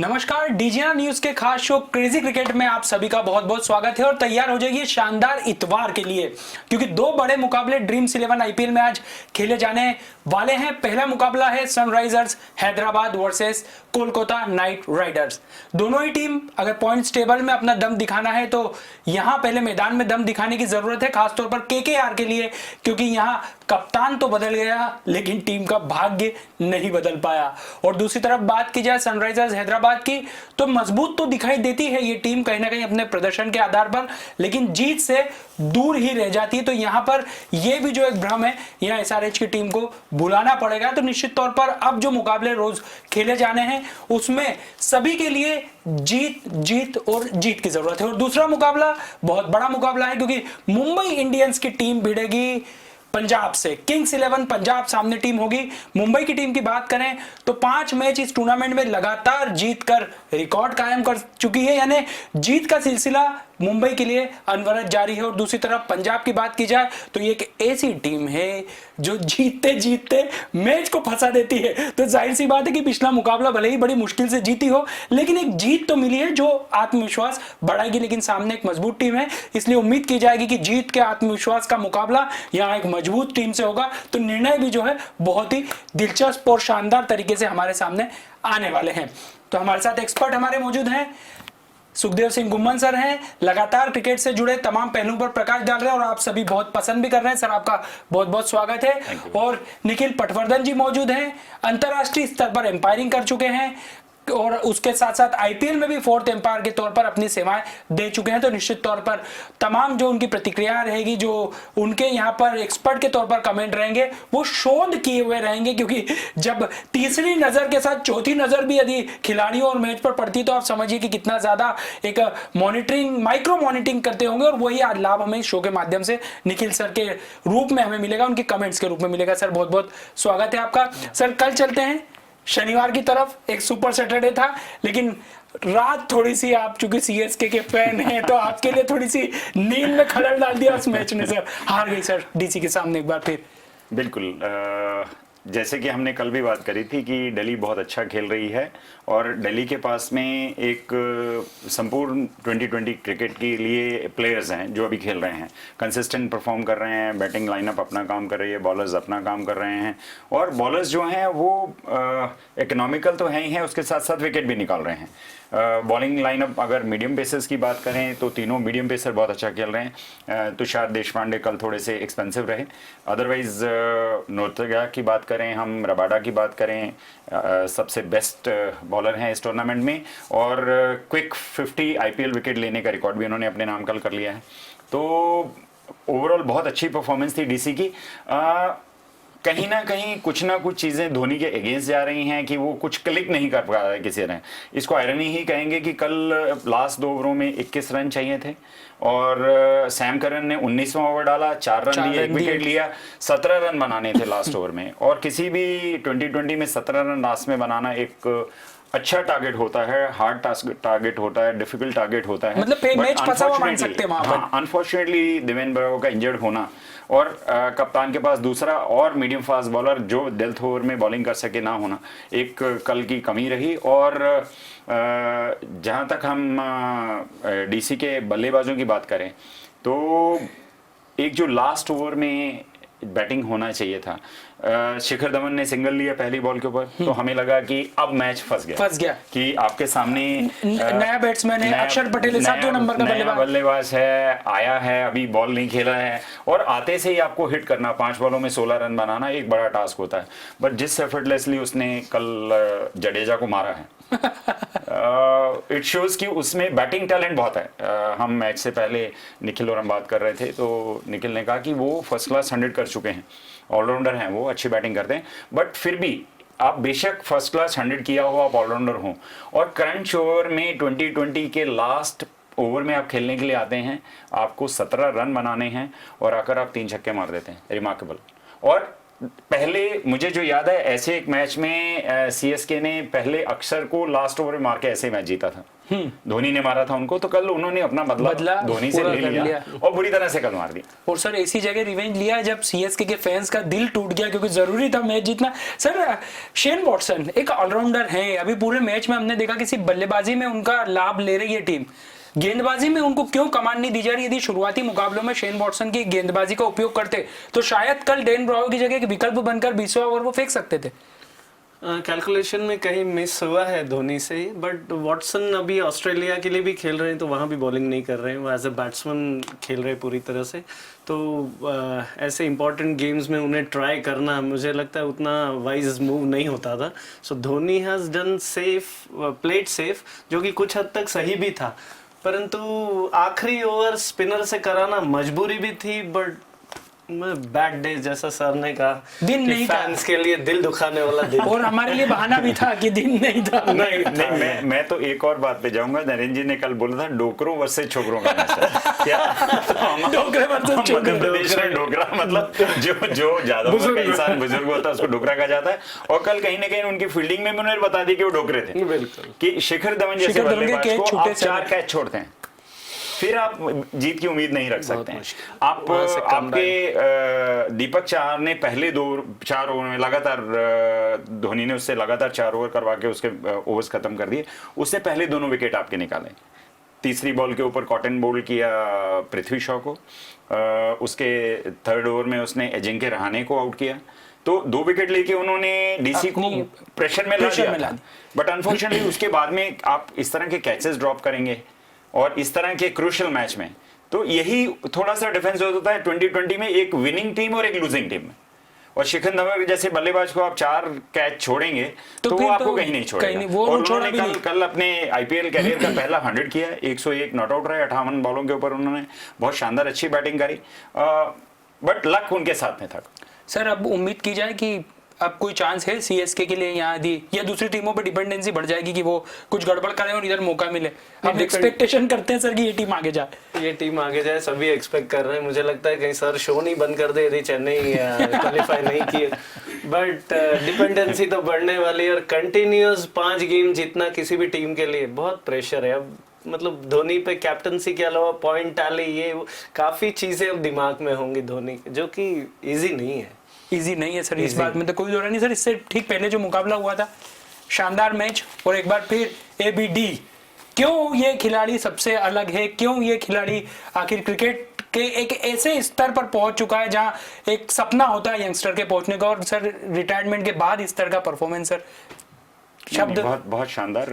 नमस्कार, DGR news के खास शो क्रेजी क्रिकेट में आप सभी का बहुत बहुत स्वागत है। और तैयार हो जाइए शानदार इतवार के लिए, क्योंकि दो बड़े मुकाबले ड्रीम्स 11 आईपीएल में आज खेले जाने वाले हैं। पहला मुकाबला है Sunrisers Hyderabad versus Kolkata night Riders. दोनों ही टीम अगर पॉइंट्स टेबल में अपना दम दिखाना है तो यहां पहले मैदान में दम दिखाने की जरूरत है, खासतौर पर केकेआर के लिए, क्योंकि यहां कप्तान तो बदल गया लेकिन टीम का भाग्य नहीं बदल पाया। और दूसरी तरफ बात की जाए सनराइजर्स हैदराबाद की, तो मजबूत तो दिखाई देती है ये टीम कहीं ना कहीं अपने प्रदर्शन के आधार पर, लेकिन जीत से दूर ही रह जाती है। तो यहां पर यह भी जो एक भ्रम है, यहां एसआरएच की टीम को भुलाना पड़ेगा। तो निश्चित तौर पर अब जो मुकाबले रोज खेले जाने हैं उसमें सभी के लिए जीत जीत और जीत की जरूरत है। और दूसरा मुकाबला बहुत बड़ा मुकाबला है, क्योंकि मुंबई इंडियंस की टीम भिड़ेगी पंजाब से। किंग्स 11 पंजाब सामने टीम होगी। मुंबई की टीम की बात करें तो 5 मैच इस टूर्नामेंट में लगातार जीतकर रिकॉर्ड कायम कर चुकी है, यानी जीत का सिलसिला मुंबई के लिए अनवरत जारी है। और दूसरी तरफ पंजाब की बात की जाए तो ये एक ऐसी टीम है जो जीतते जीतते मैच को फंसा देती है। तो जाहिर सी बात है कि पिछला मुकाबला भले ही बड़ी मुश्किल से जीती हो, लेकिन एक जीत तो मिली है जो आत्मविश्वास बढ़ाएगी। लेकिन सामने एक मजबूत टीम है, इसलिए उम्मीद की जाएगी कि जीत के आत्मविश्वास का मुकाबला यहाँ एक मजबूत टीम से होगा। तो निर्णय भी जो है बहुत ही दिलचस्प और शानदार तरीके से हमारे सामने आने वाले हैं। तो हमारे साथ एक्सपर्ट हमारे मौजूद हैं। सुखदेव सिंह गुम्मन सर हैं, लगातार क्रिकेट से जुड़े तमाम पहलुओं पर प्रकाश डाल रहे हैं और आप सभी बहुत पसंद भी कर रहे हैं। सर, आपका बहुत बहुत स्वागत है। और निखिल पटवर्धन जी मौजूद हैं, अंतरराष्ट्रीय स्तर पर एम्पायरिंग कर चुके हैं और उसके साथ साथ आईपीएल में भी फोर्थ एम्पायर के तौर पर अपनी सेवाएं दे चुके हैं। तो निश्चित तौर पर तमाम जो उनकी प्रतिक्रिया रहेगी, जो उनके यहाँ पर एक्सपर्ट के तौर पर कमेंट रहेंगे, वो शोध किए हुए रहेंगे, क्योंकि जब तीसरी नजर के साथ चौथी नजर भी यदि खिलाड़ियों और मैच पर पड़ती तो आप समझिए कि कितना ज्यादा एक मॉनिटरिंग, माइक्रो मॉनिटरिंग करते होंगे। और वही आज लाभ हमें शो के माध्यम से निखिल सर के रूप में हमें मिलेगा, उनके कमेंट्स के रूप में मिलेगा। सर, बहुत बहुत स्वागत है आपका। सर, कल चलते हैं शनिवार की तरफ। एक सुपर सैटरडे था, लेकिन रात थोड़ी सी, आप चूंकि सीएसके के फैन हैं तो आपके लिए थोड़ी सी नींद में खलल डाल दिया उस मैच ने। सर, हार गई सर डीसी के सामने एक बार फिर। बिल्कुल, जैसे कि हमने कल भी बात करी थी कि दिल्ली बहुत अच्छा खेल रही है और दिल्ली के पास में एक संपूर्ण 2020 क्रिकेट के लिए प्लेयर्स हैं जो अभी खेल रहे हैं, कंसिस्टेंट परफॉर्म कर रहे हैं, बैटिंग लाइनअप अपना काम कर रही है, बॉलर्स अपना काम कर रहे हैं। और बॉलर्स जो हैं वो इकोनॉमिकल तो हैं ही हैं, उसके साथ साथ विकेट भी निकाल रहे हैं। बॉलिंग लाइनअप अगर मीडियम पेसर्स की बात करें तो तीनों मीडियम पेसर बहुत अच्छा खेल रहे हैं। तुषार देशपांडे कल थोड़े से एक्सपेंसिव रहे, अदरवाइज नोर्तगा की बात करें, हम रबाडा की बात करें, सबसे बेस्ट बॉलर हैं इस टूर्नामेंट में। और क्विक 50 आईपीएल विकेट लेने का रिकॉर्ड भी उन्होंने अपने नाम कल कर लिया है। तो ओवरऑल बहुत अच्छी परफॉर्मेंस थी डीसी की। कहीं ना कहीं कुछ ना कुछ चीज़ें धोनी के अगेंस्ट जा रही हैं कि वो कुछ क्लिक नहीं कर पा रहा है किसी ने। इसको आयरनी ही कहेंगे कि कल लास्ट 2 ओवरों में 21 रन चाहिए थे और सैम करन ने 19वां ओवर डाला, 4 रन दिए, 1 विकेट लिया। 17 रन बनाने थे लास्ट ओवर में, और किसी भी 2020 में 17 रन लास्ट में बनाना एक अच्छा टारगेट होता है, हार्ड टारगेट होता है, डिफिकल्ट टारगेट होता है। मतलब मैच फंसा हुआ मान सकते हैं वहां पर। अनफॉर्चुनेटली देवेंद्र ब्रावो का इंजर्ड होना और कप्तान के पास दूसरा और मीडियम फास्ट बॉलर जो डेथ ओवर में बॉलिंग कर सके ना होना एक कल की कमी रही। और जहां तक हम डीसी के बल्लेबाजों की बात करें तो एक जो लास्ट ओवर में बैटिंग होना चाहिए था, शिखर धवन ने सिंगल लिया पहली बॉल के ऊपर, तो हमें लगा कि अब मैच फंस गया कि आपके सामने नया बैट्समैन है, अक्षर पटेल 7वें नंबर का बल्लेबाज है, आया है, अभी बॉल नहीं खेला है और आते से ही आपको हिट करना, 5 बॉलों में 16 रन बनाना एक बड़ा टास्क होता है। बट जिस एफर्टलेसली उसने कल जडेजा को मारा है, इट शोज कि उसमें बैटिंग टैलेंट बहुत है। हम मैच से पहले निखिल और हम बात कर रहे थे तो निखिल ने कहा कि वो फर्स्ट क्लास 100 कर चुके हैं, ऑलराउंडर हैं, वो अच्छी बैटिंग करते हैं। बट फिर भी आप बेशक फर्स्ट क्लास 100 किया हो, आप ऑलराउंडर हो और क्रंच ओवर में 2020 के लास्ट ओवर में आप खेलने के लिए आते हैं, आपको 17 रन बनाने हैं और आकर आप 3 छक्के मार देते हैं, रिमार्केबल। और पहले मुझे जो याद है, ऐसे एक मैच में सीएसके ने पहले अक्षर को लास्ट ओवर में मार के ऐसे मैच जीता था। धोनी ने मारा था उनको, तो कल उन्होंने अपना बदला धोनी से ले लिया और बुरी तरह से कल मार दी। और सर ऐसी जगह रिवेंज लिया है जब सीएसके के फैंस का दिल टूट गया, क्योंकि जरूरी था मैच जीतना। सर शेन वॉटसन एक ऑलराउंडर है, अभी पूरे मैच में हमने देखा किसी बल्लेबाजी में उनका लाभ ले रही है टीम, गेंदबाजी में उनको क्यों कमान नहीं दी जा रही? यदि शुरुआती मुकाबलों में शेन वॉटसन की गेंदबाजी का उपयोग करते तो शायद कल डेन ब्रावो की जगह एक विकल्प बनकर 20वां ओवर वो फेंक सकते थे। कैलकुलेशन में कहीं मिस हुआ है धोनी से, बट वॉटसन अभी ऑस्ट्रेलिया के लिए भी खेल रहे हैं तो वहाँ भी बॉलिंग नहीं कर रहे हैं, वो एज ए बैट्समैन खेल रहे हैं पूरी तरह से। तो ऐसे इंपॉर्टेंट गेम्स में उन्हें ट्राई करना मुझे लगता है उतना वाइज मूव नहीं होता था। So Dhoni has done safe, played safe, जो कि कुछ हद तक सही भी था, परंतु आखिरी ओवर स्पिनर से कराना मजबूरी भी थी। बट बैड डे, जैसा सर ने कहा, दिन नहीं था फैंस के लिए दिल दुखाने वाला दिन, और हमारे लिए बहाना भी था कि दिन नहीं था। नहीं, मैं तो एक और बात पे जाऊंगा। नरेंद्र जी ने कल बोला था डोकरों वर्सेस छोकरों का मैच है। क्या डोकरे वर्सेस मध्य प्रदेश में डोकरा मतलब जो ज्यादा उम्र का इंसान बुजुर्ग होता है उसको डोकरा कहा जाता है। और कल कहीं ना कहीं उनकी फील्डिंग में उन्होंने बता दी कि वो डोकरे थे। बिल्कुल कि शिखर धवन जैसे बल्लेबाज को आप 4 कैच छोड़ते हैं, फिर आप जीत की उम्मीद नहीं रख सकते हैं। आपके दीपक चाहर ने पहले 4 ओवर में लगातार, धोनी ने उससे लगातार 4 ओवर करवा के उसके ओवर्स खत्म कर दिए। उससे पहले दोनों विकेट आपके निकाले। तीसरी बॉल के ऊपर कॉटन बोल्ड किया पृथ्वी शॉ को, उसके 3rd ओवर में उसने अजिंक्य रहाणे को आउट किया। तो 2 विकेट लेके उन्होंने डीसी को प्रेशर में ला दिया। बट अनफॉर्चुनेटली उसके बाद में आप इस तरह के कैचेस ड्रॉप करेंगे और इस तरह के क्रूशियल मैच में, तो यही थोड़ा सा डिफरेंस होता है 2020 में एक विनिंग टीम और एक लूजिंग टीम में। और शिखर धवन जैसे बल्लेबाज को आप 4 कैच छोड़ेंगे तो वो आपको कहीं नहीं छोड़ेगा। और उन्होंने कल अपने आईपीएल कैरियर का पहला 100 किया, 101 नॉट आउट रहे, 58 बॉलों के ऊपर उन्होंने बहुत शानदार अच्छी बैटिंग करी। बट लक उनके साथ में था। सर अब उम्मीद की जाए कि अब कोई चांस है सीएसके के लिए यहाँ दी, या दूसरी टीमों पर डिपेंडेंसी बढ़ जाएगी कि वो कुछ गड़बड़ करें और इधर मौका मिले? अब एक्सपेक्टेशन करते हैं सर कि ये टीम आगे जाए। ये टीम आगे जाए, सभी एक्सपेक्ट कर रहे हैं। मुझे लगता है कहीं सर शो नहीं बंद कर दे यदि चेन्नई क्वालिफाई नहीं किए। बट डिपेंडेंसी तो बढ़ने वाली है, और कंटिन्यूअस 5 गेम जीतना किसी भी टीम के लिए बहुत प्रेशर है। अब मतलब धोनी पे कैप्टनसी के अलावा पॉइंट टाली, ये काफी चीजें अब दिमाग में होंगी धोनी, जो कि इजी नहीं है। इजी नहीं है सर, इस बात में तो कोई दौरा नहीं सर। इससे ठीक पहले जो मुकाबला हुआ था, शानदार मैच, और एक बार फिर एबीडी। क्यों ये खिलाड़ी सबसे अलग है? क्यों ये खिलाड़ी आखिर क्रिकेट के एक ऐसे स्तर पर पहुंच चुका है जहां एक सपना होता है यंगस्टर के पहुंचने का, और सर रिटायरमेंट के बाद इस तरह का परफॉर्मेंस सर शब्द बहुत शानदार।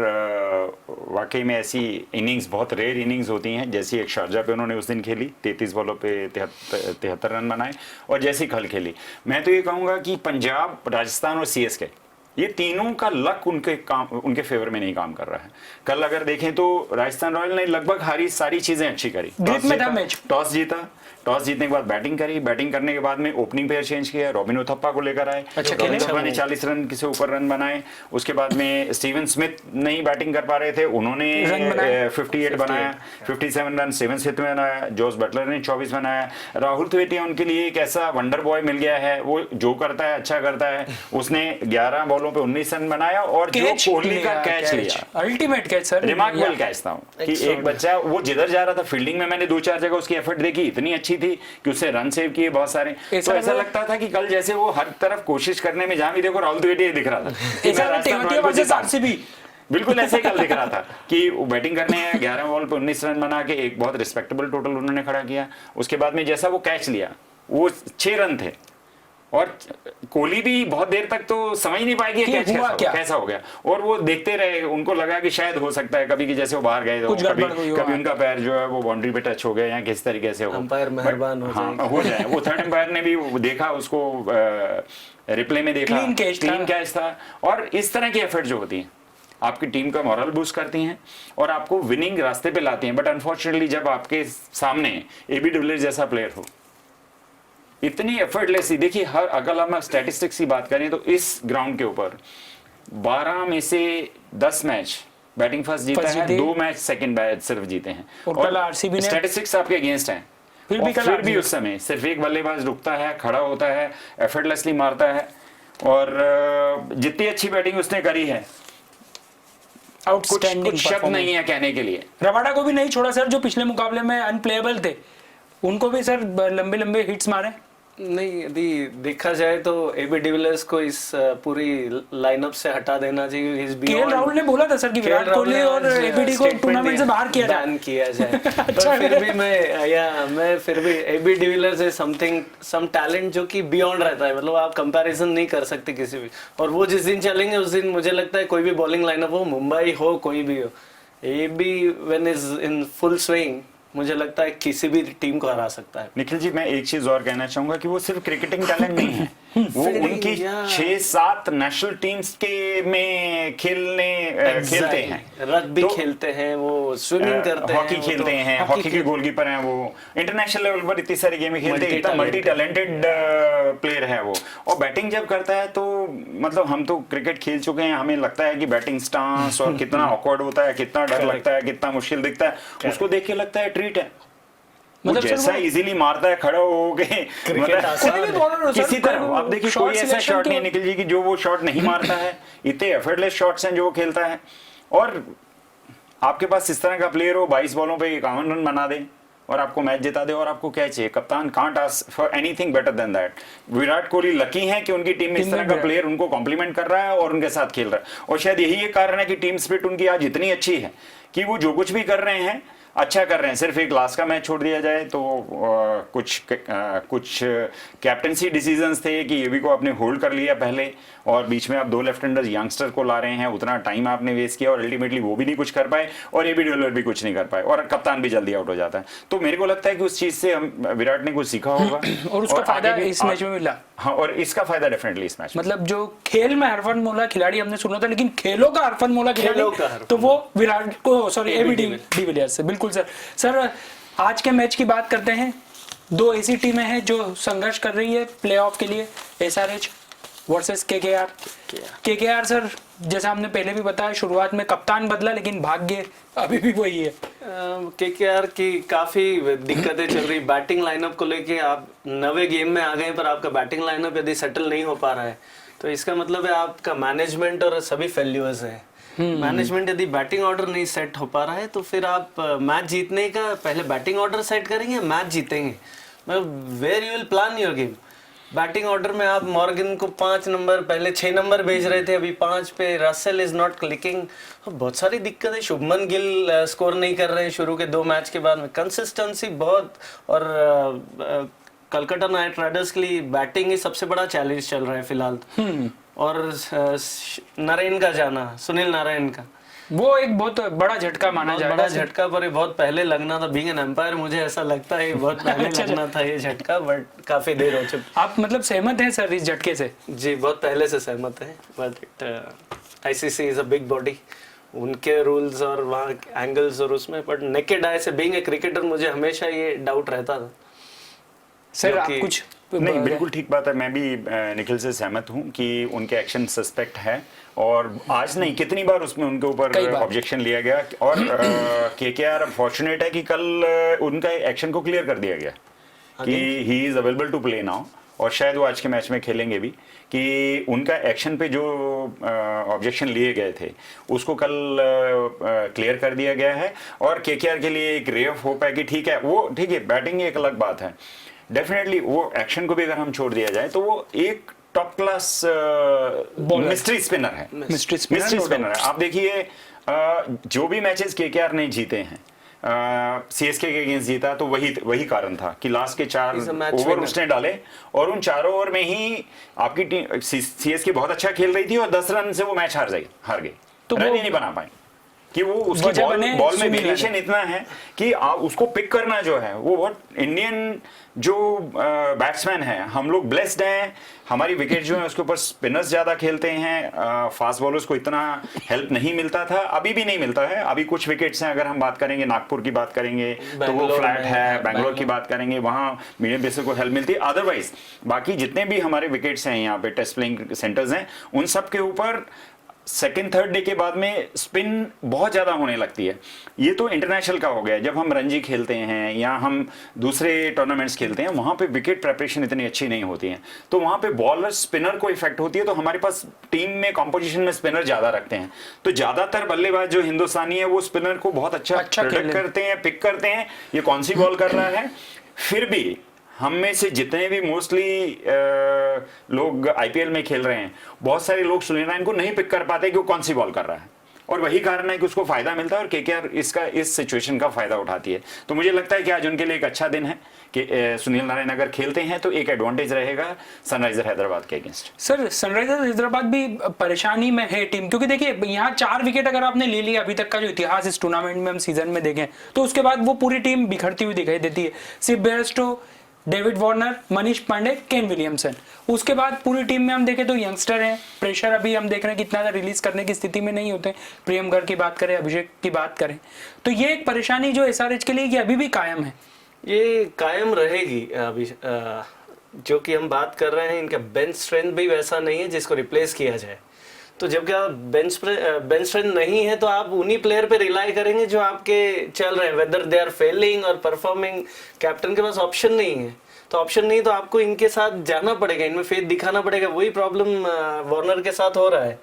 वाकई में ऐसी इनिंग्स बहुत रेयर इनिंग्स होती हैं, जैसी एक शारजा पे उन्होंने उस दिन खेली, 33 बॉलों पे 73 रन बनाए, और जैसी कल खेली। मैं तो ये कहूँगा कि पंजाब, राजस्थान और सीएसके, ये तीनों का लक उनके फेवर में नहीं काम कर रहा है। कल अगर देखें तो राजस्थान रॉयल ने लगभग सारी चीजें अच्छी करी। टॉस जीतने के बाद बैटिंग करी, बैटिंग करने के बाद में ओपनिंग पेयर चेंज किया, रॉबिन उथप्पा को लेकर आए। रॉबिन उथप्पा ने 40 रन से ऊपर रन बनाए। उसके बाद में स्टीवन स्मिथ नहीं बैटिंग कर पा रहे थे, उन्होंने 58 बनाया, 57 रन स्टीवन स्मिथ में बनाया। जोस बटलर ने 24 बनाया। राहुल तेवतिया उनके लिए एक ऐसा वंडर बॉय मिल गया है, वो जो करता है अच्छा करता है। उसने 11 बॉलों पे 19 रन बनाया, और जो कोहली का कैच लिया, ultimate catch sir, remarkable catch था। कि एक बच्चा वो जिधर जा रहा था, फील्डिंग में मैंने 2-4 जगह उसकी एफर्ट देखी, इतनी अच्छी थी कि उससे रन सेव किए बहुत सारे। तो ऐसा लगता था कि कल जैसे वो हर तरफ कोशिश करने में, जहां भी देखो राहुल तेवतिया दिख रहा था। बिल्कुल ऐसे कल दिख रहा था कि वो बैटिंग करने हैं, 11 बॉल पे 19 रन बना के एक बहुत रिस्पेक्टेबल टोटल उन्होंने खड़ा किया। उसके बाद में जैसा वो कैच लिया, वो 6 रन थे, और कोहली भी बहुत देर तक तो समझ नहीं पाएगी कैच कैसा हो गया, और वो देखते रहे। उनको लगा कि शायद हो सकता है कभी कि जैसे वो बाहर गए तो कभी उनका पैर जो है वो बाउंड्री पे टच हो गया या किस तरीके से हो, अंपायर मेहरबान हो जाए। वो 3rd अंपायर ने भी देखा, उसको रिप्ले में देखा, क्लीन कैच था। और इस तरह की एफर्ट जो होती है आपकी टीम का मोरल बूस्ट करती हैं और आपको विनिंग रास्ते पे लाती हैं। बट अनफॉर्चुनेटली जब आपके सामने एबी डिविलियर्स जैसा प्लेयर हो, इतनी एफर्टलेसली, देखिए हर, अगर हम स्टैटिस्टिक्स की बात करें तो इस ग्राउंड के ऊपर 12 में से 10 मैच बैटिंग फर्स्ट जीता है, 2 मैच सेकंड बैट सिर्फ जीते हैं, और स्टैटिस्टिक्स आपके अगेंस्ट हैं। फिर और भी कल फिर हार भी गए। उस समय सिर्फ एक बल्लेबाज रुकता है, खड़ा होता है, एफर्टलेसली मारता है, और जितनी अच्छी बैटिंग उसने करी है, कुछ आउटस्टैंडिंग कुछ शब्द नहीं है कहने के लिए। रबाडा को भी नहीं छोड़ा सर, जो पिछले मुकाबले में अनप्लेएबल थे, उनको भी सर लंबे लंबे हिट्स मारे। नहीं, यदि देखा जाए तो एबी डिविलियर्स को इस पूरी लाइनअप से हटा देना चाहिए। केएल राहुल ने बोला था सर कि विराट कोहली और एबीडी को टूर्नामेंट से बाहर किया जाए, बैन किया जाए। अच्छा पर फिर भी मैं फिर भी एबी डिविलियर्स है समथिंग, सम टैलेंट जो कि बियॉन्ड रहता है, मतलब आप कंपैरिजन नहीं कर सकते किसी भी। और वो जिस दिन चलेंगे उस दिन मुझे लगता है कोई भी बॉलिंग लाइनअप हो, मुंबई हो कोई भी हो, AB when is in full swing, मुझे लगता है किसी भी टीम को हरा सकता है। निखिल जी, मैं एक चीज और कहना चाहूंगा कि वो सिर्फ क्रिकेटिंग टैलेंट नहीं है, वो उनकी yeah. 6-7 नेशनल टीम्स के में खेलते हैं, रग्बी तो खेलते हैं, वो स्विमिंग करते हैं, हॉकी खेलते हैं, हॉकी के गोलकीपर हैं, वो इंटरनेशनल लेवल पर इतनी सारी गेमें खेलते हैं, इतना मल्टी टैलेंटेड प्लेयर है वो। और बैटिंग जब करता है तो मतलब हम तो क्रिकेट खेल चुके हैं, हमें लगता है कि बैटिंग स्टांस और कितना ऑकवर्ड होता है, कितना डर लगता है, कितना मुश्किल दिखता है, उसको देख के लगता है ट्रीट है। मतलब वो जैसा इजीली मारता है खड़ा हो गए, मतलब किसी तरह आप देखिए कोई ऐसा शॉट नहीं है निखिल जी की जो वो शॉट नहीं मारता है, इतने एफर्टलेस शॉट्स हैं जो वो खेलता है। और आपके पास इस तरह का प्लेयर हो 22 बॉलों पे 51 रन बना दे और आपको मैच जिता दे, और आपको क्या चाहिए? कप्तान can't ask for anything better than that. Virat Kohli lucky है कि उनकी टीम में इस तरह का प्लेयर उनको कॉम्प्लीमेंट कर रहा है और उनके साथ खेल रहा है, और शायद यही एक कारण है कि टीम स्पिरिट उनकी आज इतनी अच्छी है कि वो जो कुछ भी कर रहे हैं अच्छा कर रहे हैं। सिर्फ एक लास्ट का मैच छोड़ दिया जाए तो कुछ कैप्टनसी डिसीजंस थे कि एबी को आपने होल्ड कर लिया पहले, और बीच में आप 2 लेफ्ट हैंडर्स यंगस्टर को ला रहे हैं, उतना टाइम आपने वेस्ट किया और अल्टीमेटली वो भी नहीं कुछ कर पाए और एबी डिविलियर्स भी कुछ नहीं कर पाए, और कप्तान भी जल्दी आउट हो जाता है। तो मेरे को लगता है कि उस चीज से हम विराट ने कुछ सीखा होगा और उसका फायदा इस मैच में मिला। हाँ, और इसका फायदा डेफिनेटली इस मैच में। मतलब जो खेल में हरफन मोला खिलाड़ी हमने सुना था, लेकिन खेलों का हरफन मोला खिलाड़ी तो वो विराट को, सॉरी एबी डिविलियर्स से। बिल्कुल सर आज के मैच की बात करते हैं। 2 ऐसी टीमें हैं जो संघर्ष कर रही है प्लेऑफ के लिए, SRH versus KKR. KKR sir, जैसा हमने पहले भी बताया, शुरुआत में कप्तान बदला लेकिन भाग्य अभी भी वही है। केकेआर की काफी दिक्कतें चल रही बैटिंग लाइनअप को लेके। आप 9वें गेम में आ गए पर आपका बैटिंग लाइनअप यदि सेटल नहीं हो पा रहा है तो इसका मतलब है आपका मैनेजमेंट और सभी फेल्यूर्स है। मैनेजमेंट यदि बैटिंग ऑर्डर नहीं सेट हो पा रहा है तो फिर आप मैच जीतने का पहले बैटिंग ऑर्डर सेट करेंगे, मैच जीतेंगे। मतलब where you will plan your game. Batting order में आप मॉर्गन को 5 नंबर, पहले 6 नंबर भेज रहे थे, अभी 5 पे। रसेल इज नॉट क्लिकिंग, बहुत सारी दिक्कत है। शुभमन गिल स्कोर नहीं कर रहे हैं शुरू के 2 मैच के बाद में। कंसिस्टेंसी बहुत, और कलकत्ता नाइट राइडर्स के लिए बैटिंग ही सबसे बड़ा चैलेंज चल रहा है फिलहाल। और नारायण का जाना, सुनील नारायण का, वो एक बहुत बड़ा झटका माना जाएगा। बड़ा झटका, पर ये बहुत पहले लगना था। बीइंग एन एम्पायर मुझे ऐसा लगता है बहुत पहले लगना था ये झटका, बट काफी देर हो चुकी। आप मतलब सहमत हैं सर इस झटके से? जी, बहुत पहले से सहमत है, but ICC is a big body, उनके रूल्स और वहाँ एंगल्स और उसमें, बट नेकेड आई से बीइंग ए क्रिकेटर मुझे हमेशा ये डाउट रहता था। सर आप कुछ? नहीं, बिल्कुल ठीक बात है। मैं भी निखिल से सहमत हूं कि उनके एक्शन सस्पेक्ट है, और आज नहीं कितनी बार उसमें उनके ऊपर ऑब्जेक्शन लिया गया, और केकेआर फॉर्चुनेट है कि कल उनका एक्शन को क्लियर कर दिया गया कि he is available to play now, और शायद वो आज के मैच में खेलेंगे भी, कि उनका एक्शन पे जो ऑब्जेक्शन लिए गए थे उसको कल क्लियर कर दिया गया है। और केकेआर के लिए एक रे ऑफ होप है कि ठीक है, वो ठीक है, बैटिंग एक अलग बात है, डेफिनेटली वो एक्शन को भी अगर हम छोड़ दिया जाए तो वो एक टॉप क्लास मिस्ट्री स्पिनर है। मिस्ट्री स्पिनर है। आप देखिए जो भी मैचेस केकेआर ने जीते हैं, सीएसके के अगेंस्ट जीता तो वही कारण था कि लास्ट के 4 ओवर उसने डाले, और उन 4 ओवर में ही आपकी टीम सीएसके बहुत अच्छा खेल रही थी और 10 रन से वो मैच हार गई, तो रन ही नहीं बना पाए, कि वो उसकी बॉल में वेरिएशन इतना है कि उसको पिक करना जो है वो बहुत। इंडियन जो बैट्समैन है, हम लोग ब्लेस्ड हैं, हमारी विकेट जो है उसके ऊपर स्पिनर्स ज्यादा खेलते हैं, फास्ट बॉलर्स को इतना हेल्प नहीं मिलता था, अभी भी नहीं मिलता है। अभी कुछ विकेट्स हैं, अगर हम बात करेंगे नागपुर की बात करेंगे तो वो फ्लैट है, बैंगलोर की बात करेंगे वहां मीडियम पेसर को हेल्प मिलती है। अदरवाइज बाकी जितने भी हमारे विकेट्स हैं यहाँ पे टेस्ट प्लेइंग सेंटर्स हैं, उन सब के ऊपर सेकंड थर्ड डे के बाद में स्पिन बहुत ज़्यादा होने लगती है। ये तो इंटरनेशनल का हो गया, जब हम रणजी खेलते हैं या हम दूसरे टूर्नामेंट्स खेलते हैं वहाँ पे विकेट प्रेपरेशन इतनी अच्छी नहीं होती है, तो वहाँ पे बॉलर स्पिनर को इफेक्ट होती है। तो हमारे पास टीम में कॉम्पोजिशन में स्पिनर ज़्यादा रखते हैं, तो ज़्यादातर बल्लेबाज जो हिंदुस्तानी है वो स्पिनर को बहुत अच्छा प्रेडिक्ट करते हैं, पिक करते हैं ये कौन सी बॉल कर रहा है। फिर भी हम में से जितने भी मोस्टली लोग आईपीएल में खेल रहे हैं, बहुत सारे लोग सुनील नारायण को नहीं पिक कर पाते कि वो कौन सी बॉल कर रहा है, और वही कारण है कि उसको फायदा मिलता है और केकेआर इस सिचुएशन का फायदा उठाती है। तो मुझे लगता है कि आज उनके लिए एक अच्छा दिन है कि सुनील नारायण अगर खेलते हैं तो एक एडवांटेज रहेगा सनराइजर हैदराबाद के अगेंस्ट। सर सनराइजर हैदराबाद भी परेशानी में है टीम, क्योंकि देखिए यहाँ 4 विकेट अगर आपने ले लिया, अभी तक का जो इतिहास इस टूर्नामेंट में हम सीजन में देखें तो उसके बाद वो पूरी टीम बिखरती हुई दिखाई देती है। सिर्फ Bairstow, David Warner, Manish Pandey, Kane Williamson, उसके बाद पूरी टीम में हम देखें तो यंगस्टर हैं। प्रेशर अभी हम देख रहे हैं कि इतना रिलीज करने की स्थिति में नहीं होते। प्रियम गर्ग की बात करें, अभिषेक की बात करें, तो ये एक परेशानी जो एसआरएच के लिए ये अभी भी कायम है। ये कायम रहेगी। अभी जो कि हम बात कर रहे हैं, इनका बेंच स्ट्रेंथ भी वैसा नहीं है जिसको रिप्लेस किया जाए। तो जब क्या बेंच स्ट्रेंथ नहीं है तो आप उन्हीं प्लेयर पे रिलाई करेंगे जो आपके चल रहे हैं, वेदर दे आर फेलिंग और परफॉर्मिंग। कैप्टन के पास ऑप्शन नहीं है, तो ऑप्शन नहीं तो आपको इनके साथ जाना पड़ेगा, इनमें फेथ दिखाना पड़ेगा। वही प्रॉब्लम वार्नर के साथ हो रहा है।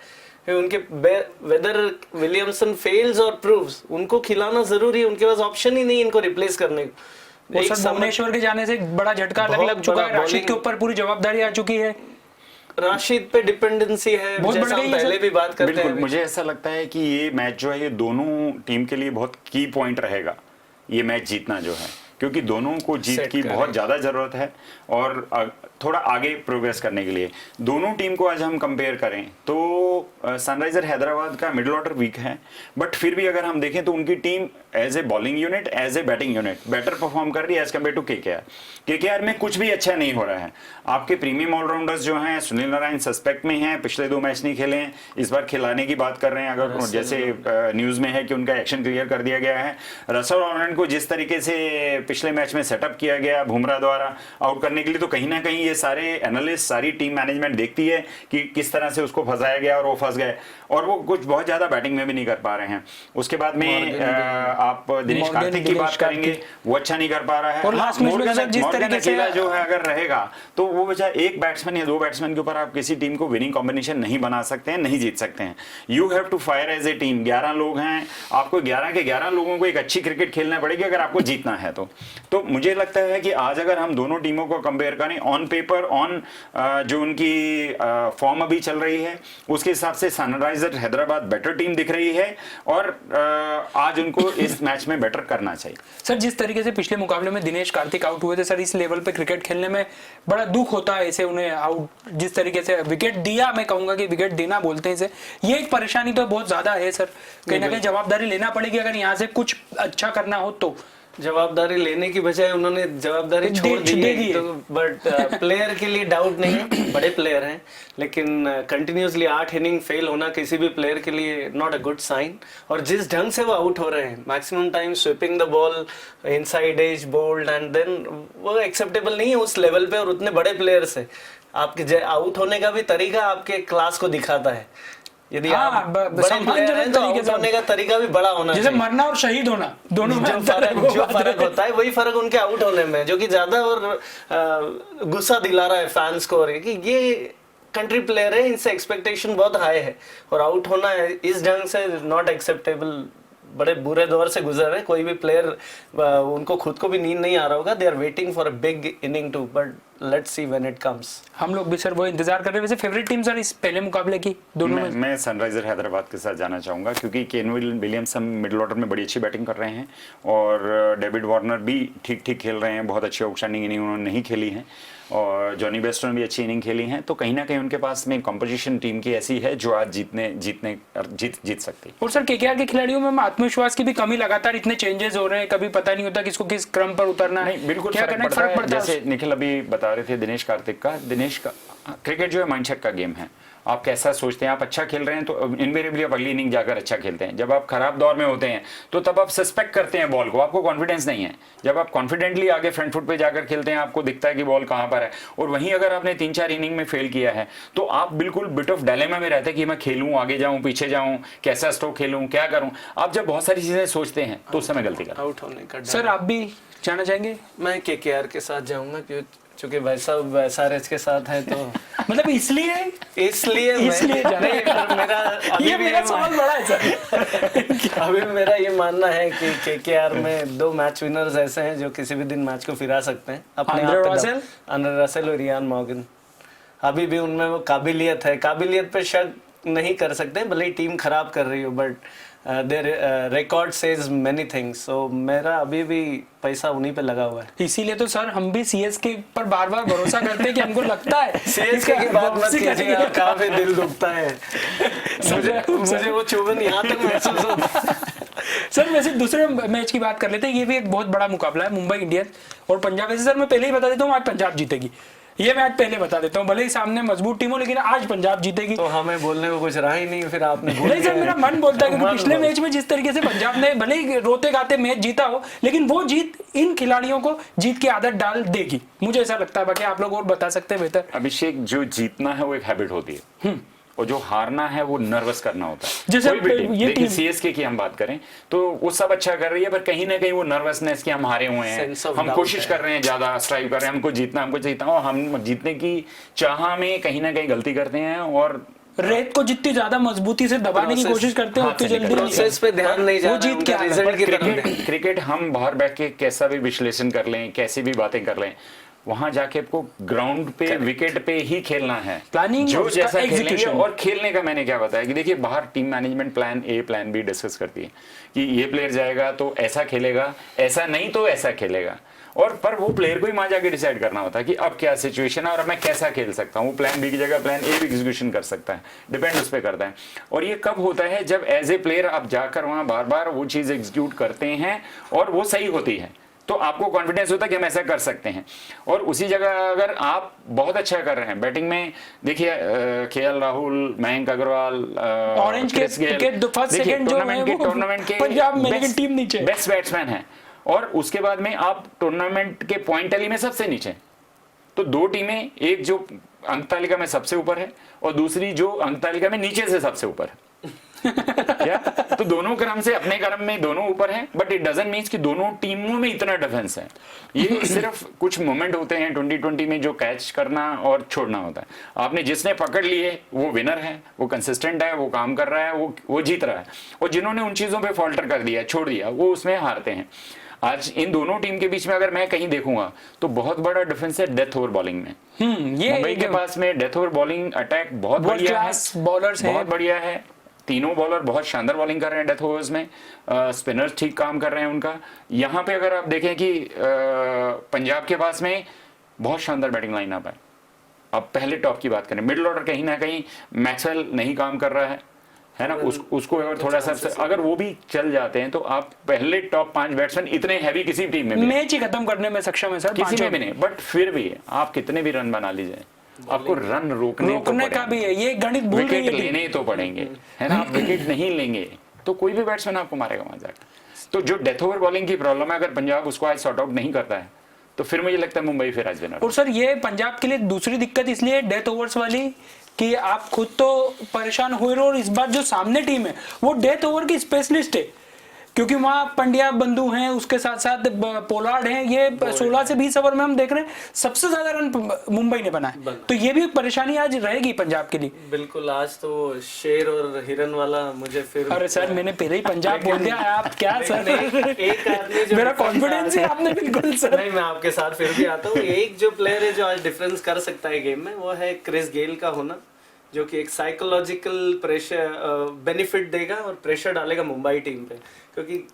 उनके वेदर विलियमसन फेल्स और प्रूव्स, उनको खिलाना जरूरी है, उनके पास ऑप्शन ही नहीं इनको रिप्लेस करने को। भुवनेश्वर के जाने से एक बड़ा झटका लग चुका है, राशिद के ऊपर पूरी जवाबदारी आ चुकी है। राशिद पे डिपेंडेंसी है, जैसा हम पहले भी बात करते हैं। मुझे ऐसा लगता है कि ये मैच जो है ये दोनों टीम के लिए बहुत की पॉइंट रहेगा, ये मैच जीतना जो है, क्योंकि दोनों को जीत की बहुत ज़्यादा ज़रूरत है और थोड़ा आगे प्रोग्रेस करने के लिए। दोनों टीम को आज हम कंपेयर करें तो सनराइजर हैदराबाद का मिडिल ऑर्डर वीक है, बट फिर भी अगर हम देखें तो उनकी team as a bowling unit, as a batting unit better perform कर रही है as compared to KKR. KKR में कुछ भी अच्छा नहीं हो रहा है। आपके प्रीमियम ऑलराउंडर्स जो हैं, सुनील नारायण सस्पेक्ट में हैं, पिछले 2 मैच नहीं खेले हैं, इस बार खिलाने की बात कर रहे हैं। अगर जैसे न्यूज़ में है कि उनका एक्शन क्लियर कर दिया गया है। रसल ऑलराउंड को जिस तरीके से पिछले मैच में सेटअप किया गया बुमराह द्वारा आउट करने के लिए, तो कहीं ना कहीं ये सारे एनालिस्ट, सारी टीम मैनेजमेंट देखती है कि किस तरह से उसको फंसाया गया और वो फंस गए, और वो कुछ बहुत ज्यादा बैटिंग में भी नहीं कर पा रहे हैं। उसके बाद में आप दिनेश कार्तिक की बात करेंगे, वो अच्छा नहीं कर पा रहा है। और लास्ट मैच में जिस तरीके से जो है अगर रहेगा तो वो बचा एक बैट्समैन या 2 बैट्समैन के ऊपर आप किसी टीम को विनिंग कॉम्बिनेशन नहीं बना सकते हैं, नहीं जीत सकते हैं। You have to fire as a team. 11 लोग हैं, आपको 11 के 11 लोगों को एक अच्छी क्रिकेट खेलना पड़ेगी अगर आपको जीतना है तो मुझे लगता है कि आज अगर हम दोनों टीमों को कंपेयर करें ऑन पेपर, ऑन जो उनकी फॉर्म अभी चल रही है उसके हिसाब से सनराइजर हैदराबाद बेटर टीम दिख रही है और आज उनको इस मैच में बेटर करना चाहिए। सर जिस तरीके से पिछले मुकाबले में दिनेश कार्तिक आउट हुए थे सर, इस लेवल पे क्रिकेट खेलने में बड़ा दुख होता है इसे उन्हें आउट जिस तरीके से विकेट दिया, मैं कहूंगा कि विकेट देना बोलते हैं इसे, ये एक परेशानी तो बहुत ज्यादा है सर। कहीं ना कहीं जवाबदारी लेना पड़ेगी अगर यहाँ से कुछ अच्छा करना हो तो। जवाबदारी लेने की बजाय उन्होंने जवाबदारी छोड़ दी है, तो बट प्लेयर के लिए डाउट नहीं है, बड़े प्लेयर हैं, लेकिन कंटिन्यूसली 8 इनिंग फेल होना किसी भी प्लेयर के लिए नॉट अ गुड साइन। और जिस ढंग से वो आउट हो रहे हैं, maximum time sweeping the ball inside edge bowled and then, वो एक्सेप्टेबल नहीं है उस लेवल पे और उतने बड़े प्लेयर से। आपके आउट होने का भी तरीका आपके क्लास को दिखाता है। यदि आप बड़े प्लेयर हैं तो आउट होने का तरीका भी बड़ा होना चाहिए। जैसे मरना और शहीद होना दोनों में जो फर्क होता है वही फर्क उनके आउट होने में, जो कि ज्यादा और गुस्सा दिला रहा है फैंस को, और कि ये कंट्री प्लेयर है, इनसे एक्सपेक्टेशन बहुत हाई है और आउट होना है इस ढंग से नॉट एक्सेप्टेबल। बड़े बुरे दौर से गुजर रहे, कोई भी प्लेयर उनको खुद को भी नींद नहीं आ रहा होगा। They are waiting for a big inning too, but let's see when it comes. हम लोग भी सर वो इंतजार कर रहे हैं। वैसे फेवरेट टीम सर इस पहले मुकाबले की दोनों में? मैं सनराइजर हैदराबाद के साथ जाना चाहूंगा, क्योंकि केन विलियमसन मिडिल ऑर्डर में बड़ी अच्छी बैटिंग कर रहे हैं और डेविड वार्नर भी ठीक ठीक खेल रहे हैं। बहुत अच्छी आउटस्टैंडिंग इनिंग उन्होंने नहीं खेली है और जॉनी बेस्टो ने भी अच्छी इनिंग खेली हैं, तो कहीं ना कहीं उनके पास में कंपोजिशन टीम की ऐसी है जो आज जीत सकती है। और सर केकेआर के खिलाड़ियों में आत्मविश्वास की भी कमी, लगातार इतने चेंजेस हो रहे हैं, कभी पता नहीं होता किसको किस क्रम पर उतरना है। बिल्कुल क्या फर्क पड़ता है। जैसे निखिल अभी बता रहे थे दिनेश का क्रिकेट जो है माइंडसेट का गेम है आप कैसा सोचते हैं, आप अच्छा खेल रहे हैं तो इनवेरिएबली आप अगली इनिंग जाकर अच्छा खेलते हैं। जब आप खराब दौर में होते हैं तो तब आप सस्पेक्ट करते हैं बॉल को, आपको कॉन्फिडेंस नहीं है। जब आप कॉन्फिडेंटली आगे फ्रंट फुट पे जाकर खेलते हैं, आपको दिखता है कि बॉल कहां पर है, और वहीं अगर आपने 3-4 इनिंग में फेल किया है तो आप बिल्कुल बिट ऑफ डायलेमा में रहते हैं कि मैं खेलूं, आगे जाऊं, पीछे जाऊं, कैसा स्ट्रोक खेलूं, क्या करूं। आप जब बहुत सारी चीजें सोचते हैं तो उस समय गलती करते हैं। आउट होने का डर। सर आप भी जाना चाहेंगे? मैं केकेआर के साथ जाऊंगा क्योंकि वैसा एसआरएच के साथ है तो मतलब इसलिए इसलिए जाना नहीं, पर मेरा ये मेरा सवाल बड़ा है सर। अभी मेरा ये मानना है कि केकेआर में 2 मैच विनर्स ऐसे हैं जो किसी भी दिन मैच को फिरा सकते हैं अपने आप पे। आंद्रे रसेल और इयान मॉर्गन, अभी भी उनमें वो काबिलियत है, काबिलियत पे शक नहीं कर सकते भले ही टीम खराब कर रही हो, but their record says many things. So मेरा अभी भी पैसा उन्हीं पे लगा हुआ है। इसीलिए तो सर हम भी सीएसके पर बार-बार भरोसा करते हैं कि हमको लगता है सीएसके की बात मत कीजिए, आप काफी दिल दुखता है। मुझे वो चुभन यहाँ तक महसूस होता है। सर वैसे दूसरे मैच की बात कर लेते हैं, ये भी एक बहुत बड़ा मुकाबला है, मुंबई इंडियंस और पंजाब। वैसे सर मैं पहले ही बता देता हूँ आज पंजाब जीतेगी, ये मैच पहले बता देता हूँ, भले ही सामने मजबूत टीम हो लेकिन आज पंजाब जीतेगी। तो हमें बोलने को कुछ रहा ही नहीं, फिर आपने नहीं सर मेरा मन बोलता है क्योंकि पिछले मैच में जिस तरीके से पंजाब ने भले ही रोते गाते मैच जीता हो, लेकिन वो जीत इन खिलाड़ियों को जीत की आदत डाल देगी, मुझे ऐसा लगता है। बाकी आप लोग और बता सकते हैं बेहतर। अभिषेक, जो जीतना है वो एक हैबिट होती है और जो हारना है वो नर्वस करना होता है। जैसे कोई भी टीम, ये देखिए टीम सीएसके की हम बात करें तो वो सब अच्छा कर रही है, पर कहीं ना कहीं वो नर्वसनेस की हम हारे हुए हैं, Sense of हम doubt कोशिश है। कर रहे हैं, ज्यादा स्ट्राइव कर रहे हैं, हमको जीतना और हम जीतने की चाह में कहीं ना कहीं गलती करते हैं और रेत को जितनी ज्यादा मजबूती से दबाने की कोशिश करते हैं उतनी जल्दी प्रोसेस पे ध्यान नहीं जा वो रहा है, जीत क्या उनका रिजल्ट की तरफ क्रिकेट क्रिकेट हम बाहर बैठ के कैसा भी विश्लेषण कर लें, कैसी भी बातें कर लें, वहां जाके आपको ग्राउंड पे विकेट पे ही खेलना है, प्लानिंग जो जैसा खेलेंगे। एग्जीक्यूशन। और खेलने का मैंने क्या बताया कि देखिए बाहर team management plan A plan be discuss करती है कि ये प्लेयर जाएगा तो ऐसा खेलेगा, ऐसा नहीं तो ऐसा खेलेगा, और पर वो प्लेयर को ही वहां जाके डिसाइड करना होता है कि अब क्या सिचुएशन है और अब मैं कैसा खेल सकता हूँ। वो प्लान बी की जगह प्लान ए भी एग्जीक्यूशन कर सकता है, डिपेंड उस पर करता है। और ये कब होता है, जब एज ए प्लेयर आप जाकर वहां बार बार वो चीज एग्जीक्यूट करते हैं और वो सही होती है तो आपको कॉन्फिडेंस होता है कि हम ऐसा कर सकते हैं। और उसी जगह अगर आप बहुत अच्छा कर रहे हैं बैटिंग में, देखिए केएल राहुल, मयंक अग्रवाल, ऑरेंज के फर्स्ट सेकंड जो है वो टूर्नामेंट के पंजाब में, लेकिन टीम नीचे, बेस्ट बैट्समैन है, और उसके बाद में आप टूर्नामेंट के पॉइंट टैली में सबसे नीचे। तो 2 टीमें, एक जो अंक तालिका में सबसे ऊपर है और दूसरी जो अंक तालिका में नीचे से सबसे ऊपर है। क्या? तो दोनों क्रम से अपने क्रम में दोनों ऊपर हैं, बट इट डजंट मीन कि दोनों टीमों में इतना डिफरेंस है। ये सिर्फ कुछ मोमेंट होते हैं 2020 में जो कैच करना और छोड़ना होता है। आपने जिसने पकड़ लिए वो विनर है, वो कंसिस्टेंट है, वो काम कर रहा है, वो जीत रहा है, और जिन्होंने उन चीजों पे फॉल्टर कर दिया, छोड़ दिया, वो उसमें हारते हैं। आज इन दोनों टीम के बीच में अगर मैं कहीं देखूंगा तो बहुत बड़ा डिफरेंस है डेथ ओवर बॉलिंग में। ये मुंबई के पास में डेथ ओवर बॉलिंग अटैक बहुत बढ़िया है, बॉलर्स हैं, बहुत बढ़िया है। तीनों बॉलर बहुत शानदार बॉलिंग कर रहे हैं डेथ ओवर्स में, स्पिनर्स ठीक काम कर रहे हैं उनका। यहाँ पे अगर आप देखें कि पंजाब के पास में बहुत शानदार बैटिंग लाइनअप है। अब पहले टॉप की बात करें, मिडिल ऑर्डर कहीं ना कहीं मैक्सवेल नहीं काम कर रहा है ना, उसको अगर थोड़ा सा अगर वो भी चल जाते हैं तो आप पहले टॉप 5 बैट्समैन इतने हैवी किसी टीम में मैच ही खत्म करने में सक्षम है सर, किसी में भी नहीं। बट फिर भी आप कितने भी रन बना लीजिए, आपको रन रोकने का भी है, ये गणित भूल गई है। विकेट लेने तो पड़ेंगे, है ना। आप विकेट नहीं लेंगे तो कोई भी बैट्समैन आपको मारेगा वहां जाकर। तो जो डेथ ओवर बॉलिंग की प्रॉब्लम है, अगर पंजाब उसको आज सॉर्ट आउट नहीं करता है तो फिर मुझे लगता है मुंबई फिर आज विनर। और सर ये पंजाब के लिए दूसरी दिक्कत इसलिए डेथ ओवर्स वाली कि आप खुद तो परेशान हुए रहो, और इस बार जो सामने टीम है वो डेथ ओवर की स्पेशलिस्ट है, क्योंकि वहां पंड्या बंधु हैं, उसके साथ साथ पोलार्ड हैं। ये 16 से 20 ओवर में हम देख रहे हैं सबसे ज्यादा रन मुंबई ने बनाए, तो ये भी एक परेशानी आज रहेगी पंजाब के लिए। बिल्कुल, आज तो शेर और हिरन वाला मुझे फिर। अरे सर मैंने पहले ही पंजाब बोल दिया, आप क्या सर, एक आदमी जो मेरा कॉन्फिडेंस है आपने बिल्कुल सर। नहीं, मैं आपके साथ फिर भी आता हूँ। एक जो प्लेयर है जो आज डिफरेंस कर सकता है गेम में, वो है क्रिस गेल का होना, जो कि एक साइकोलॉजिकल प्रेशर बेनिफिट देगा और प्रेशर डालेगा मुंबई टीम पे, क्योंकि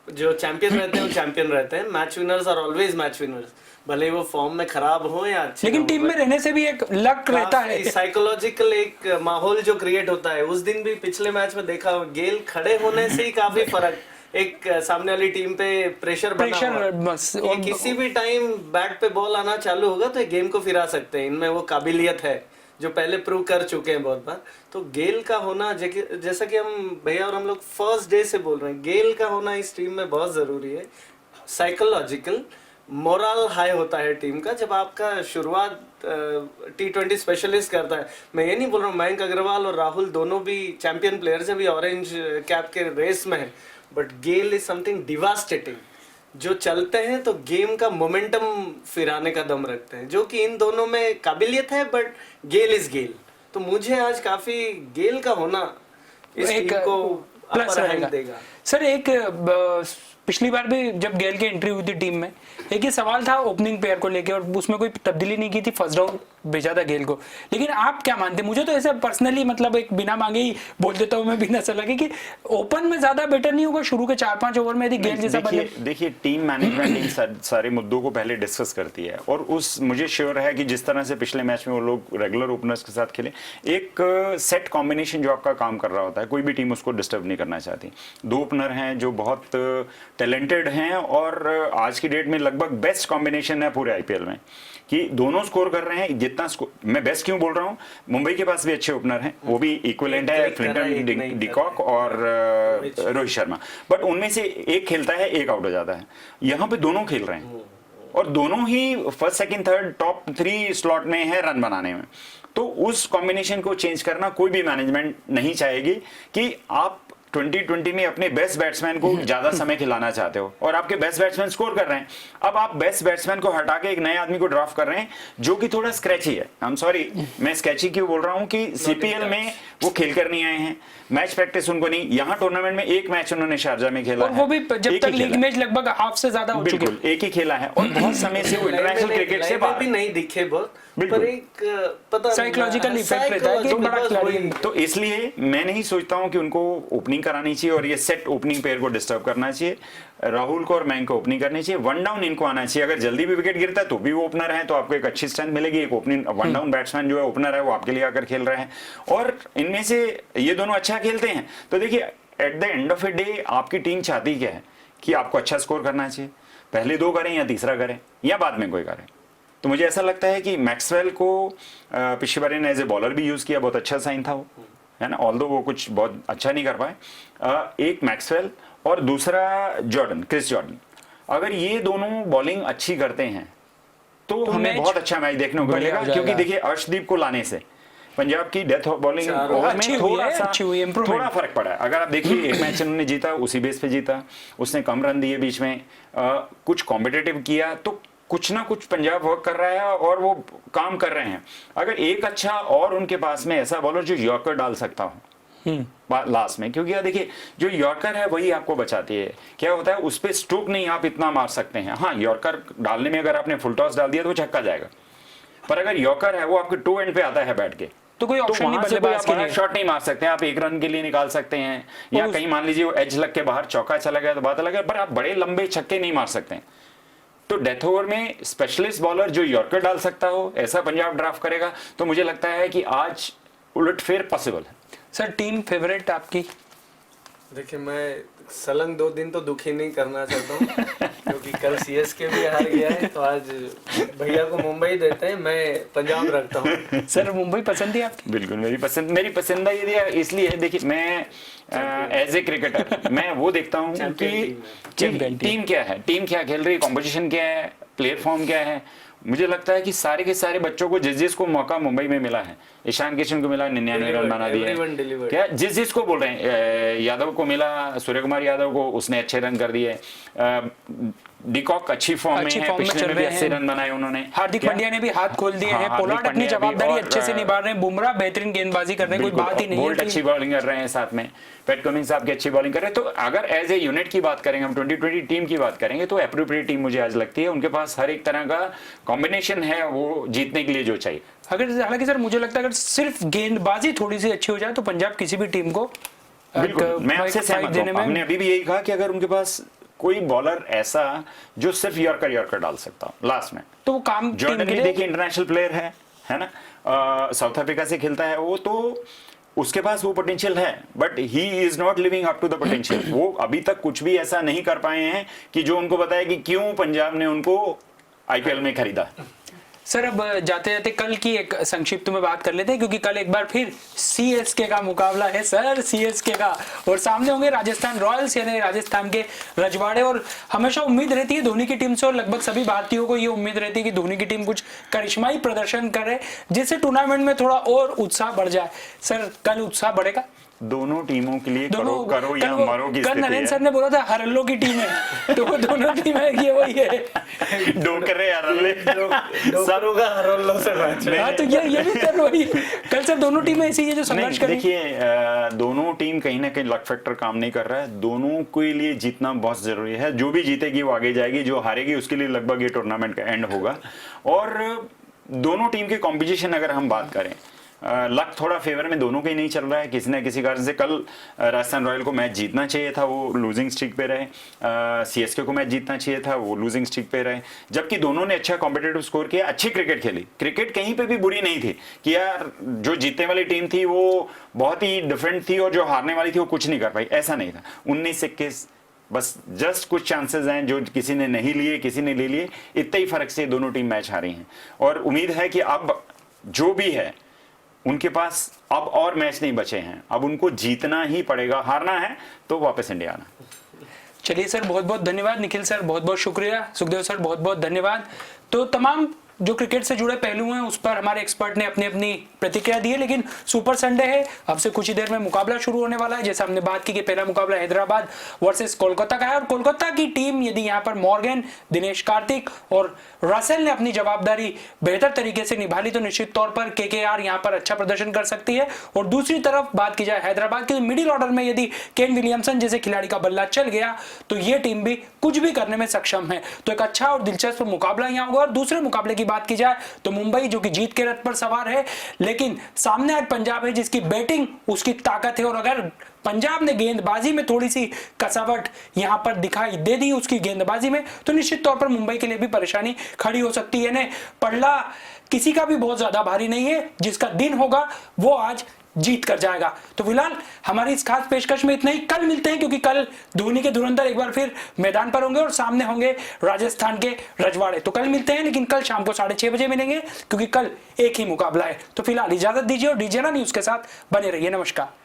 जो चैंपियन रहते हैं वो चैंपियन रहते हैं। Match winners are always match winners, भले वो फॉर्म में खराब हो या अच्छे, लेकिन टीम में रहने से भी एक लक रहता है, साइकोलॉजिकल एक माहौल जो क्रिएट होता है। उस दिन भी पिछले मैच में देखा, गेल खड़े होने से ही काफी फर्क, एक सामने वाली टीम पे प्रेशर बस, ये किसी भी टाइम बैट पे बॉल आना चालू होगा तो गेम को फिरा सकते हैं। इनमें वो काबिलियत है जो पहले प्रूव कर चुके हैं बहुत बार। तो गेल का होना, जैसा कि हम भैया और हम लोग फर्स्ट डे से बोल रहे हैं, गेल का होना इस टीम में बहुत ज़रूरी है। साइकोलॉजिकल मोरल हाई होता है टीम का जब आपका शुरुआत T20 स्पेशलिस्ट करता है। मैं ये नहीं बोल रहा हूँ मयंक अग्रवाल और राहुल दोनों भी चैंपियन प्लेयर्स हैं, अभी ऑरेंज कैप के रेस में है, but Gayle is something devastating. जो चलते हैं तो गेम का मोमेंटम फिराने का दम रखते हैं, जो कि इन दोनों में काबिलियत है, बट गेल इज गेल। तो मुझे आज काफी गेल का होना इस टीम को प्लस अपर हैंड देगा। सर एक पिछली बार भी जब गेल की एंट्री हुई थी टीम में, एक ही सवाल था ओपनिंग पेयर को लेके और उसमें कोई तब्दीली नहीं की थी, फर्स्ट राउंड भेजा था गेल को। लेकिन आप क्या मानते हैं? मुझे तो ऐसे पर्सनली मतलब एक बिना मांगे ही बोल देता हूं मैं, बिना सलाह के, कि ओपन में ज्यादा बेटर नहीं होगा शुरू के 4-5 ओवर में यदि गेल जैसा बने? देखिए टीम मैनेजमेंट इन सारे मुद्दों को पहले डिस्कस करती है और उस मुझे श्योर है कि जिस तरह से पिछले मैच में वो लोग रेगुलर ओपनर्स के साथ खेले, एक सेट कॉम्बिनेशन जो आपका काम कर रहा होता है, कोई भी टीम उसको डिस्टर्ब नहीं करना चाहती। 2 ओपनर हैं जो बहुत टैलेंटेड हैं और आज की डेट में लगभग बेस्ट कॉम्बिनेशन है पूरे आईपीएल में कि दोनों स्कोर कर रहे हैं। जितना मैं बेस्ट क्यों बोल रहा हूं, मुंबई के पास भी अच्छे ओपनर हैं, वो भी इक्विवेलेंट है, क्लिंटन डिकॉक और रोहित शर्मा, बट उनमें से एक खेलता है, एक आउट हो जाता है। यहां पे दोनों खेल रहे हैं और दोनों ही first second third top 3 slot में है रन बनाने में। तो उस कॉम्बिनेशन को चेंज करना कोई भी मैनेजमेंट नहीं चाहेगी कि आप 2020 में अपने बेस्ट बैट्समैन को ज्यादा समय खिलाना चाहते हो और आपके बेस्ट बैट्समैन स्कोर कर रहे हैं। अब आप बेस्ट बैट्समैन को हटा के एक नए आदमी को ड्राफ्ट कर रहे हैं जो कि थोड़ा स्क्रैची है। आई एम सॉरी, मैं स्क्रैची क्यों बोल रहा हूं कि सीपीएल में वो खेल कर नहीं आए हैं, मैच प्रैक्टिस उनको नहीं, यहाँ टूर्नामेंट में एक मैच उन्होंने शारजा में खेला है, वो भी जब तक लीग मैच लगभग हाफ से ज्यादा हो चुके हैं, एक ही खेला है और बहुत समय से वो इंटरनेशनल क्रिकेट से बाहर भी नहीं दिखे बहुत, पर एक पता साइकोलॉजिकल इफेक्ट रहता है कि बड़ा खिलाड़ी। तो इसलिए मैं नहीं सोचता हूं कि उनको ओपनिंग करानी चाहिए और ये सेट ओपनिंग पेयर को डिस्टर्ब करना चाहिए। राहुल को और मयंक को ओपनिंग करनी चाहिए, 1 डाउन इनको आना चाहिए। अगर जल्दी भी विकेट गिरता है तो भी वो ओपनर है तो आपको एक अच्छी स्ट्रेंथ मिलेगी। एक ओपनिंग 1 डाउन बैट्समैन जो है ओपनर है वो आपके लिए आकर खेल रहे हैं और इनमें से ये दोनों अच्छा खेलते हैं। तो देखिए at the end of a day आपकी टीम चाहती क्या है कि आपको अच्छा स्कोर करना चाहिए, पहले 2 करें या तीसरा करें या बाद में कोई करें। तो मुझे ऐसा लगता है कि मैक्सवेल को पिछली बार एज ए बॉलर भी यूज किया, बहुत अच्छा साइन था वो, है ना, ऑल्दो वो कुछ बहुत अच्छा नहीं कर पाए। एक मैक्सवेल और दूसरा क्रिस जॉर्डन, अगर ये दोनों बॉलिंग अच्छी करते हैं तो हमें बहुत अच्छा मैच देखने को मिलेगा। क्योंकि देखिए अर्शदीप को लाने से पंजाब की डेथ बॉलिंग ओवर में थोड़ा फर्क पड़ा है। अगर आप देखिए एक मैच उन्होंने जीता, उसी बेस पे जीता, उसने कम रन दिए बीच में, कुछ कॉम्पिटिटिव किया, तो कुछ ना कुछ पंजाब वर्क कर रहा है और वो काम कर रहे हैं। अगर एक अच्छा और उनके पास में ऐसा बॉलर जो यॉर्कर डाल सकता हो लास्ट में, क्योंकि यार देखिए जो यॉर्कर है वही आपको बचाती है। क्या होता है उस पर स्ट्रोक नहीं आप इतना मार सकते हैं। हाँ, यॉर्कर डालने में अगर आपने फुल टॉस डाल दिया तो वो छक्का जाएगा, पर अगर यॉर्कर है वो आपके 2 एंड पे आता है बैठ के, तो कोई ऑप्शन नहीं, बल्लेबाज के लिए शॉट नहीं मार सकते हैं। आप 1 रन के लिए निकाल सकते हैं या कहीं मान लीजिए वो एज लग के बाहर चौका चला गया तो बात अलग है, पर आप बड़े लंबे छक्के नहीं मार सकते हैं। तो डेथ ओवर में स्पेशलिस्ट बॉलर जो यॉर्कर डाल सकता हो ऐसा पंजाब ड्राफ्ट करेगा, तो मुझे लगता है कि आज उलटफेर पॉसिबल है। सर टीम फेवरेट आपकी? देखिए मैं सलंग 2 दिन तो दुखी नहीं करना चाहता हूँ क्योंकि कल सीएसके भी हार गया है, तो आज भैया को मुंबई देते हैं, मैं पंजाब रखता हूँ। सर मुंबई पसंद है आपकी? बिल्कुल मेरी पसंद है इसलिए देखिए मैं एज ए क्रिकेटर मैं वो देखता हूँ कि टीम क्या है, टीम क्या खेल रही है, कॉम्पोजिशन क्या है, प्लेयर फॉर्म क्या है। मुझे लगता है कि सारे के सारे बच्चों को जिस को मौका मुंबई में मिला है, ईशान किशन को मिला 99 रन बना दिए, क्या जिस को बोल रहे हैं, यादव को मिला, सूर्य कुमार यादव को, उसने अच्छे रन कर दिए, डिकॉक अच्छी फॉर्म में है, पिछले में भी अच्छे रन बनाए उन्होंने, हार्दिक पांड्या ने भी हाथ खोल दिए हैं, पोलार्ड अपनी जवाबदारी अच्छे से निभा रहे हैं, बुमराह बेहतरीन गेंदबाजी कर रहे हैं, कोई बात ही नहीं है, बोल्ट अच्छी बॉलिंग कर रहे हैं, साथ में पैट कमिंस साहब की अच्छी बॉलिंग कर रहे हैं। तो अगर एज ए यूनिट की बात करेंगे, हम 2020 टीम की बात करेंगे, तो एप्रोप्रिएट टीम मुझे आज लगती है। उनके पास हर एक तरह का कॉम्बिनेशन है वो जीतने के लिए जो चाहिए। हालांकि सर मुझे लगता है अगर सिर्फ गेंदबाजी थोड़ी सी अच्छी हो जाए तो पंजाब किसी भी टीम को मैं आपसे सहमत हूं। हमने अभी भी यही कहा कि अगर उनके पास कोई बॉलर ऐसा जो सिर्फ यॉर्कर डाल सकता हो लास्ट में, तो वो काम जॉर्डन भी देखिए इंटरनेशनल प्लेयर है ना, साउथ अफ्रीका से खेलता है वो, तो उसके पास वो पोटेंशियल है, but he is not living up to the potential. वो अभी तक कुछ भी ऐसा नहीं कर पाए हैं कि जो उनको बताए कि क्यों पंजाब ने उनको आईपीएल में खरीदा। सर अब जाते जाते कल की एक संक्षिप्त में बात कर लेते हैं, क्योंकि कल एक बार फिर सीएसके का मुकाबला है सर, सीएसके का, और सामने होंगे राजस्थान रॉयल्स यानी राजस्थान के रजवाड़े। और हमेशा उम्मीद रहती है धोनी की टीम से, और लगभग सभी भारतीयों को ये उम्मीद रहती है कि धोनी की टीम कुछ करिश्माई प्रदर्शन करे जिससे टूर्नामेंट में थोड़ा और उत्साह बढ़ जाए। सर कल उत्साह बढ़ेगा? दोनों टीमों के लिए करो या मरो की कल स्थिति नरेंद्र है। सर ने बोला था हरल्लो की टीम है, तो वो दोनों टीम है, ये वही है। डोकरे हरल्ले डोकरों का हरल्लो से मैच है। हाँ तो ये भी कर वही कल सर दोनों टीमें ऐसी है जो संघर्ष नहीं, करेंगी। देखिए दोनों टीम कहीं ना कहीं लक फैक्टर काम नहीं कर रहा है। दोनों के लिए जीतना बहुत जरूरी है। जो भी जीतेगी वो आगे जाएगी, जो हारेगी उसके लिए लगभग ये टूर्नामेंट का एंड होगा। और दोनों टीम के कॉम्पिटिशन अगर हम बात करें, लक थोड़ा फेवर में दोनों का ही नहीं चल रहा है किसी न किसी कारण से। कल राजस्थान रॉयल को मैच जीतना चाहिए था, वो लूजिंग स्ट्रीक पे रहे। सीएसके को मैच जीतना चाहिए था, वो लूजिंग स्ट्रीक पे रहे। जबकि दोनों ने अच्छा कॉम्पिटेटिव स्कोर किया, अच्छी क्रिकेट खेली। क्रिकेट कहीं पे भी बुरी नहीं थी कि यार जो जीतने वाली टीम थी वो बहुत ही डिफरेंट थी और जो हारने वाली थी वो कुछ नहीं कर पाई, ऐसा नहीं था। 19-21 बस जस्ट कुछ चांसेस हैं जो किसी ने नहीं लिए, किसी ने ले लिए, इतना ही फर्क से दोनों टीम मैच हारी हैं। और उम्मीद है कि अब जो भी है उनके पास अब और मैच नहीं बचे हैं, अब उनको जीतना ही पड़ेगा। हारना है तो वापस इंडिया आना। चलिए सर बहुत बहुत धन्यवाद। निखिल सर बहुत बहुत शुक्रिया। सुखदेव सर बहुत बहुत धन्यवाद। तो तमाम जो क्रिकेट से जुड़े पहलू हैं उस पर हमारे एक्सपर्ट ने अपनी अपनी प्रतिक्रिया दी है। लेकिन सुपर संडे है, अब से कुछ ही देर में मुकाबला शुरू होने वाला है। जैसे हमने बात की कि पहला मुकाबला हैदराबाद वर्सेस कोलकाता का है, और कोलकाता की टीम यदि यहाँ पर मॉर्गन, दिनेश कार्तिक और रसेल ने अपनी जवाबदारी बेहतर तरीके से निभा ली तो निश्चित तौर पर केकेआर यहाँ पर अच्छा प्रदर्शन कर सकती है। और दूसरी तरफ बात की जाए हैदराबाद के मिडिल ऑर्डर में यदि केन विलियमसन जैसे खिलाड़ी का बल्ला चल गया तो ये टीम भी कुछ भी करने में सक्षम है। तो एक अच्छा और दिलचस्प मुकाबला यहाँ होगा। और दूसरे मुकाबले की बात की जाए तो मुंबई जो कि जीत के रथ पर सवार है, लेकिन सामने आज पंजाब है जिसकी बैटिंग उसकी ताकत है। और अगर पंजाब ने गेंदबाजी में थोड़ी सी कसावट यहां पर दिखाई दे दी उसकी गेंदबाजी में, तो निश्चित तौर पर मुंबई के लिए भी परेशानी खड़ी हो सकती है। पल्ला किसी का भी बहुत ज्यादा भारी नहीं है, जिसका दिन होगा वो आज जीत कर जाएगा। तो फिलहाल हमारी इस खास पेशकश में इतना ही। कल मिलते हैं क्योंकि कल धोनी के धुरंधर एक बार फिर मैदान पर होंगे और सामने होंगे राजस्थान के रजवाड़े। तो कल मिलते हैं, लेकिन कल शाम को 6:30 बजे मिलेंगे क्योंकि कल एक ही मुकाबला है। तो फिलहाल इजाजत दीजिए और डीजे न्यूज के साथ बने रहिए। नमस्कार।